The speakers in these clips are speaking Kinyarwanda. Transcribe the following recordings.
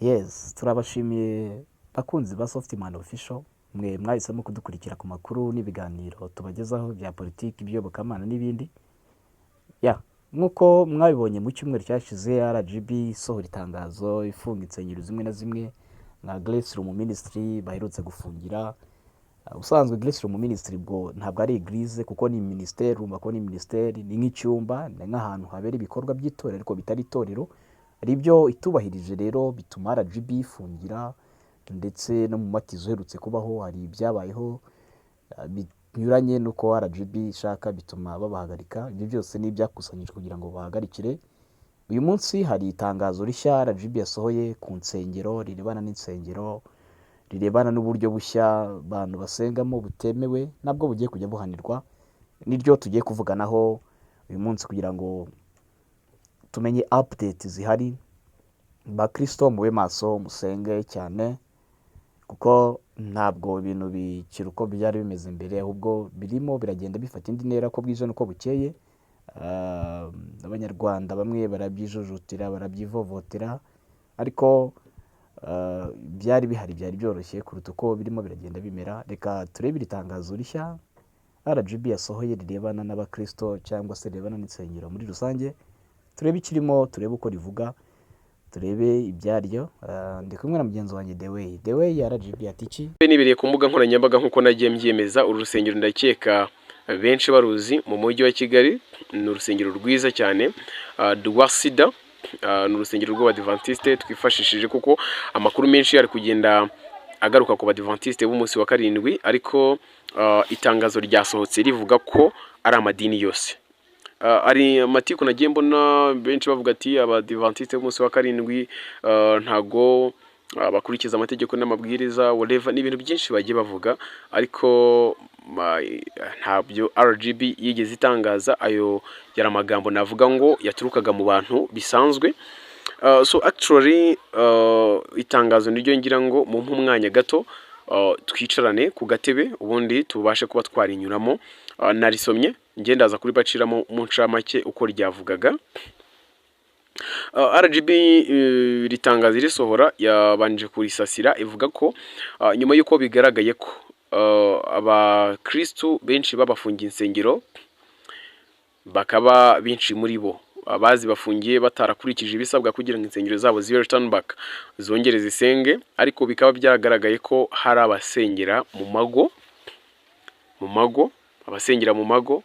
Yes, turabashimiye bakunzi ba Softman Official, mwe mwahisemo kudukurikira ku makuru n'ibiganiro tubagezaho bya politiki, iby'iyobokamana n'ibindi. Nk'uko mwabibonye mu cyumweru cyashize, RGB isohora itangazo ifunga insengero zimwe na zimwe nka Grace Room Ministry baherutse gufungira. Ubusanzwe Grace Room Ministry bwo ntabwo ari eglise kuko ni ministeri, urumva ko ni ministeri, ni nk'icyumba, ni nk'ahantu habera ibikorwa by'itorero ariko bitari itorero. Ari byo itubahirije rero bituma RGB ifungira, ndetse no mu matizo uherutse kubaho hari ibyabayeho binyuranye nuko RGB ishaka bituma babahagarika. Ibyo byose ni ibyakusanyijwe kugira ngo bahagarikire. Uyu munsi hari itangazo rishya RGB yasohoye ku nsengero, rirebana n'insengero, rirebana n'uburyo bushya abantu basengamo butemewe, nabwo bugiye kujya buhanirwa. Niryo tugiye kuvuganaho uyu munsi kugira ngo tumenye update zihari. Bakristo mube maso, musenge cyane, kuko ntabwo ibintu bikiri uko byari bimeze mbere, ahubwo birimo biragenda bifata indi ntera ko bwije nuko bukeye. Abanyarwanda bamwe barabyijujutira, barabyivovotera, ariko byari bihari, byari byoroshye kuruta uko birimo biragenda bimera. Reka turebe iri tangazo rishya RGB yasohoye rirebana n'abakristo cyangwa se rirebana n'insengero muri rusange. Turebe ikirimo, turebe uko rivuga, turebe ibyaryo. Ndi kumwe na mugenzi wanjye The Way ya RGB ati iki nibereye ku mbuga nkoranyambaga nk'uko nagiye mbyemeza. Uru rusengero ndakeka benshi baruzi mu mujyi wa Kigali. Ni urusengero rwiza cyane rwa Sida. Ni urusengero rw'Abadiventiste twifashishije kuko amakuru menshi ari kugenda agaruka ku Badiventiste b'umunsi wa karindwi, ariko itangazo ryasohotse rivuga ko ari amadini yose. Ari amatiku nagiye mbona benshi bavuga ati Abadiventiste b'umunsi wa karindwi ntago bakurikiza amategeko n'amabwiriza, whatever, n'ibintu byinshi bagiye bavuga, ariko ntabyo RGB yigeze itangaza. Ayo yari amagambo navuga ngo yaturukaga mu bantu bisanzwe. So actually itangazo niryo ngira ngo mu mwanya gato twicarane ku gatebe ubundi tubashe kuba twarinyuramo. Narisomye ngendaza kuri baciramo mu ncamake uko ryavugaga. RGB ritangaza risohora yabanje kurisasira, ivuga ko nyuma y'uko bigaragaye ko abakristo benshi babafungiye insengero, bakaba benshi muri bo abazi bafungiye batarakurikije ibisabwa kugira ngo insengero zabo zibe return back, zongere zisenge, ariko bikaba byagaragaye ko hari abasengera mu mago, abasengera mu mago,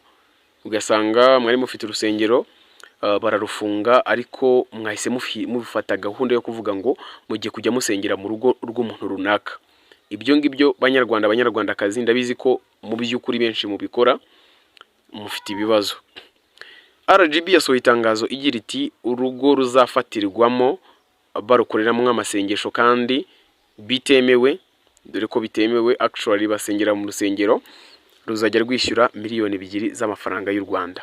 ugasanga mwari mufite urusengero bararufunga, ariko mwahise mufata gahunda yo kuvuga ngo mugiye kujya musengera mu rugo rw'umuntu runaka. Ibyo ngibyo banyarwandakazi ndabizi ko mu by'ukuri benshi mubikora, mufite ibibazo. RGB yasohoye itangazo igira iti urugo ruzafatirwamo barukoreramo amasengesho kandi bitemewe, dore ko bitemewe actually basengera mu rusengero, ruzajya rwishyura miliyoni 2 z'amafaranga y'u Rwanda,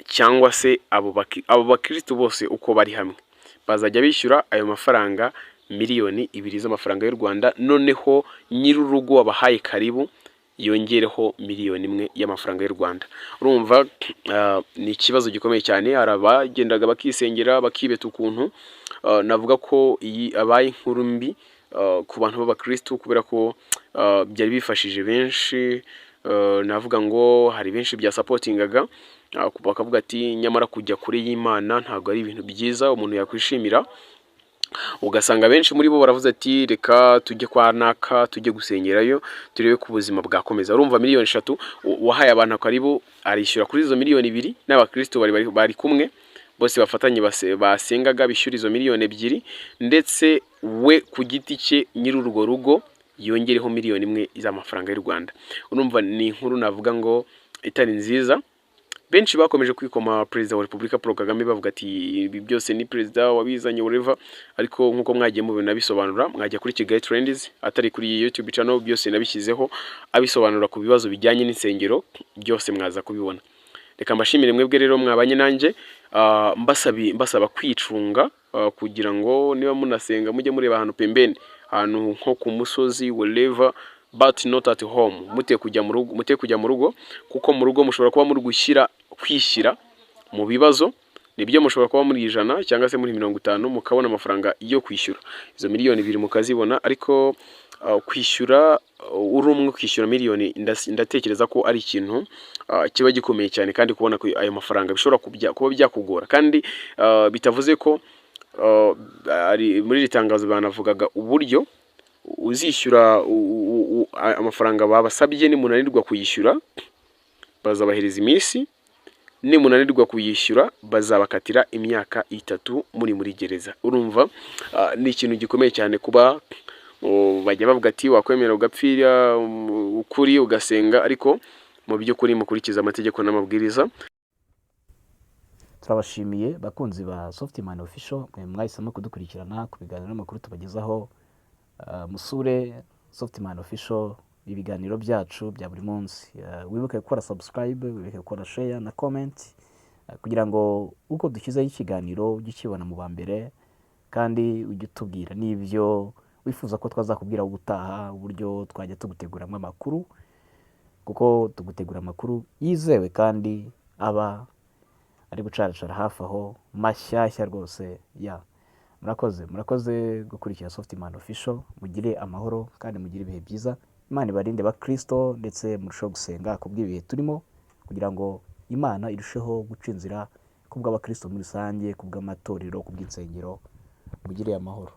cyangwa se abo bakristo bose uko bari hamwe bazajya bishyura ayo mafaranga miliyoni 2 z'amafaranga y'u Rwanda. Noneho nyir'urugo wabahaye karibu yongereho miliyoni 1 y'amafaranga y'u Rwanda. Urumva ni ikibazo gikomeye cyane. Arabagendaga bakisengera bakibeta ukuntu. Navuga ko iyi abaye inkuru mbi ku bantu b'abakristo, kubera ko byari bifashije benshi. Navuga ngo hari benshi bya supportingaga, bakavuga ati nyamara kujya kure y'Imana ntabwo ari ibintu byiza umuntu yakwishimira. Ugasanga benshi muri bo baravuze ati reka tujye kwa naka, tujye gusengerayo turebe ku buzima bwakomeza. Urumva miliyoni 3 wahaye abantu karibu arishyura kuri izo miliyoni 2, n'abakristo bari kumwe bose bafatanye basengaga bishyura izo miliyoni 2, ndetse we ku giti cye nyir'urwo rugo yongereho miliyoni 1 z'amafaranga y'u Rwanda. Urumva ni inkuru navuga ngo itari nziza. Benshi bakomeje kwikoma Perezida wa Repubulika Paul Kagame bavuga ati ibi byose ni perezida wabizanye whatever, ariko nkuko mwagiye mubona bisobanura, mwajya kuri Kigali Trends atari kuri YouTube channel, byose nabishyizeho abisobanura ku bibazo bijyanye n'insengero, byose mwaza kubibona. Reka mbashimire mwebwe rero mwabanye nanjye, mbasaba kwicunga kugira ngo niba munasenga mujye mureba ahantu pembeni, ahantu nko ku musozi whatever, but not at home. Mute kujya mu rugo kuko mu rugo mushobora kuba muri kwishyira mu bibazo. nibyo mushobora kuba muri 100 cyangwa se muri 50 mukabona amafaranga yo kwishyura izo miliyoni 2 mukazibona, ariko kwishyura uri umwe kwishyura miliyoni ndatekereza ko ari ikintu kiba gikomeye cyane, kandi kubona ko ayo mafaranga bishobora kuba byakugora, kandi bitavuze ko ari muri iri tangazo banavugaga uburyo uzishyura amafaranga babasabye, nimunanirwa kuyishyura bazabahereza iminsi, nimunanirwa kuyishyura bazabakatira imyaka 3 muri gereza. Urumva ni ikintu gikomeye cyane kuba bajya bavuga ati wakwemera ugapfira ukuri ugasenga, ariko mu by'ukuri mukurikiza amategeko n'amabwiriza. Turabashimiye bakunzi ba Softman Official, mwahisemo kudukurikirana ku biganiro n'amakuru tubagezaho. Musure Softman Official ibiganiro byacu bya buri munsi. Wibuke gukora subscribe, wibuke gukora share na comment, kugira ngo uko dushyizeho ikiganiro ujye ukibona mu bambere, kandi ujye utubwira n'ibyo wifuza ko twazakubwira ubutaha, uburyo twajya tuguteguramo amakuru, kuko tugutegura amakuru yizewe kandi aba ari gucaracara hafi aho mashyashya rwose. Murakoze gukurikira Softman Official. Mugire amahoro kandi mugire ibihe byiza. Imana ibarinde bakristo, ndetse murusheho gusenga kubw'ibihe turimo, kugira ngo Imana irusheho guca inzira kubw'abakristo muri rusange, kubw'amatorero, kubw'insengero. Mugire amahoro.